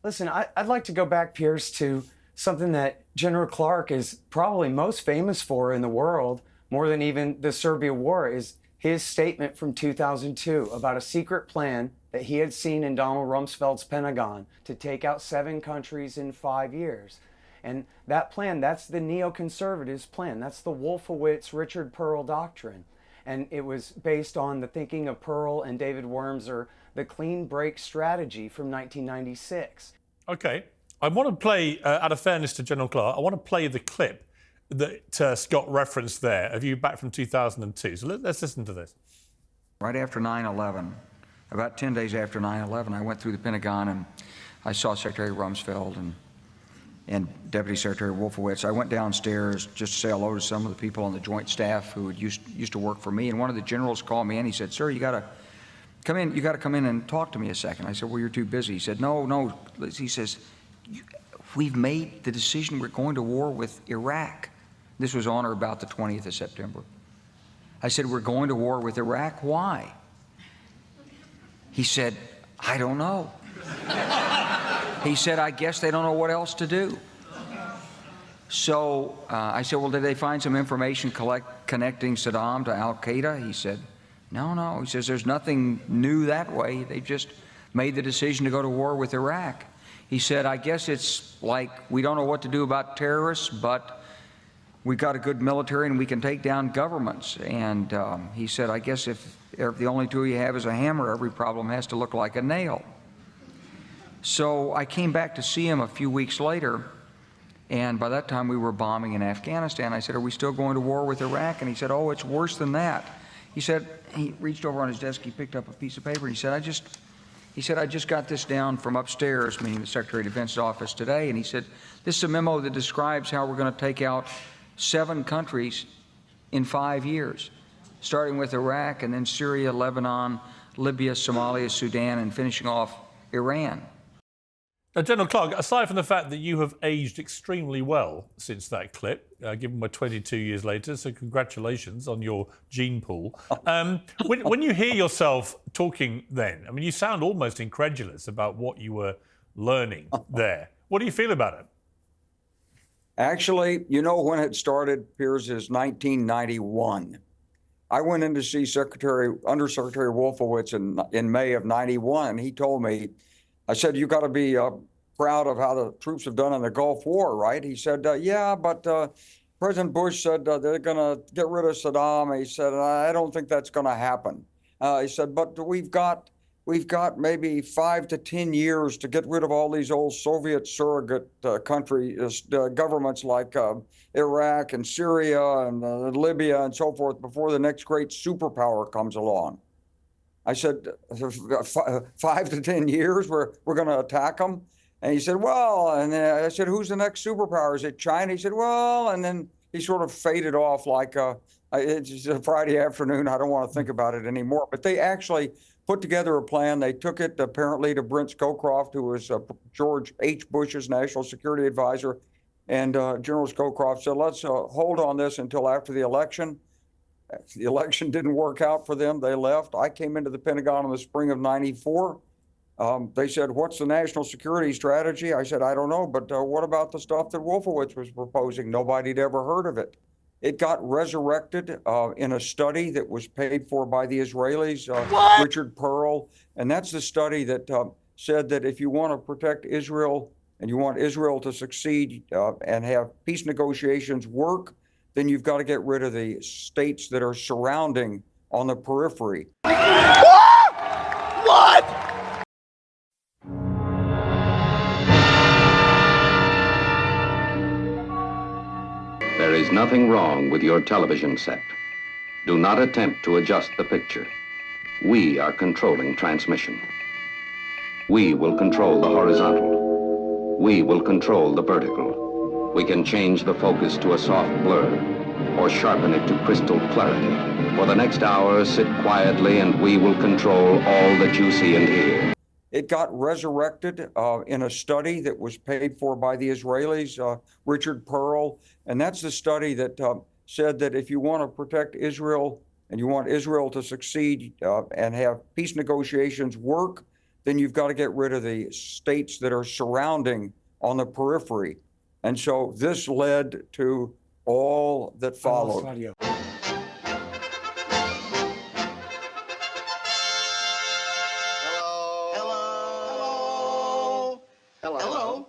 Listen, I'd like to go back, Pierce, to something that General Clark is probably most famous for in the world, more than even the Serbia war, is his statement from 2002 about a secret plan that he had seen in Donald Rumsfeld's Pentagon to take out 7 countries in 5 years. And that plan, that's the neoconservatives' plan. That's the Wolfowitz, Richard Perle doctrine. And it was based on the thinking of Perle and David Wurmser, the clean break strategy from 1996. Okay. I want to play, out of fairness to General Clark, I want to play the clip that Scott referenced there of you back from 2002. So let's listen to this. Right after 9/11, about 10 days after 9/11, I went through the Pentagon and I saw Secretary Rumsfeld and Deputy Secretary Wolfowitz. I went downstairs just to say hello to some of the people on the Joint Staff who had used to work for me, and one of the generals called me in. He said, "Sir, you got to come in. You got to come in and talk to me a second." I said, "Well, you're too busy." He said, "No." He says, "We've made the decision. We're going to war with Iraq." This was on or about the 20th of September. I said, "We're going to war with Iraq. Why?" He said, "I don't know." He said, "I guess they don't know what else to do." So I said, "Well, did they find some information connecting Saddam to Al-Qaeda?" He said, No. He says, "There's nothing new that way. They just made the decision to go to war with Iraq." He said, "I guess it's like we don't know what to do about terrorists, but we've got a good military and we can take down governments." And he said, "I guess if the only tool you have is a hammer, every problem has to look like a nail." So I came back to see him a few weeks later, and by that time we were bombing in Afghanistan. I said, "Are we still going to war with Iraq?" And he said, "Oh, it's worse than that." He said, he reached over on his desk, he picked up a piece of paper, and he said, I just got this down from upstairs," meaning the Secretary of Defense's office today, and he said, "This is a memo that describes how we're going to take out 7 countries in 5 years, starting with Iraq and then Syria, Lebanon, Libya, Somalia, Sudan, and finishing off Iran." Now, General Clark, aside from the fact that you have aged extremely well since that clip, given we're 22 years later, so congratulations on your gene pool. When you hear yourself talking then, I mean, you sound almost incredulous about what you were learning there. What do you feel about it? Actually, you know when it started, Piers, is 1991. I went in to see Undersecretary Wolfowitz in May of 91. He told me, I said, "You got to be proud of how the troops have done in the Gulf War, right?" He said, "Yeah, but President Bush said they're going to get rid of Saddam." He said, "I don't think that's going to happen." He said, "But we've got maybe 5 to 10 years to get rid of all these old Soviet surrogate countries, governments like Iraq and Syria and Libya and so forth before the next great superpower comes along." I said, 5 to 10 years, we're going to attack them? And he said, "Well," and then I said, "Who's the next superpower? Is it China?" He said, "Well," and then he sort of faded off like it's just a Friday afternoon. I don't want to think about it anymore. But they actually put together a plan. They took it apparently to Brent Scowcroft, who was George H. Bush's national security advisor. And General Scowcroft said, "Let's hold on this until after the election." The election didn't work out for them. They left. I came into the Pentagon in the spring of '94. They said, "What's the national security strategy?" I said, "I don't know, but what about the stuff that Wolfowitz was proposing?" Nobody'd ever heard of it. It got resurrected in a study that was paid for by the Israelis, Richard Perle. And that's the study that said that if you want to protect Israel and you want Israel to succeed and have peace negotiations work, then you've got to get rid of the states that are surrounding on the periphery. What? There is nothing wrong with your television set. Do not attempt to adjust the picture. We are controlling transmission. We will control the horizontal. We will control the vertical. We can change the focus to a soft blur or sharpen it to crystal clarity. For the next hour, sit quietly and we will control all that you see and hear. It got resurrected in a study that was paid for by the Israelis, Richard Perle. And that's the study that said that if you want to protect Israel and you want Israel to succeed and have peace negotiations work, then you've got to get rid of the states that are surrounding on the periphery. And so this led to all that followed. Audio. Hello. Hello. Hello. Hello.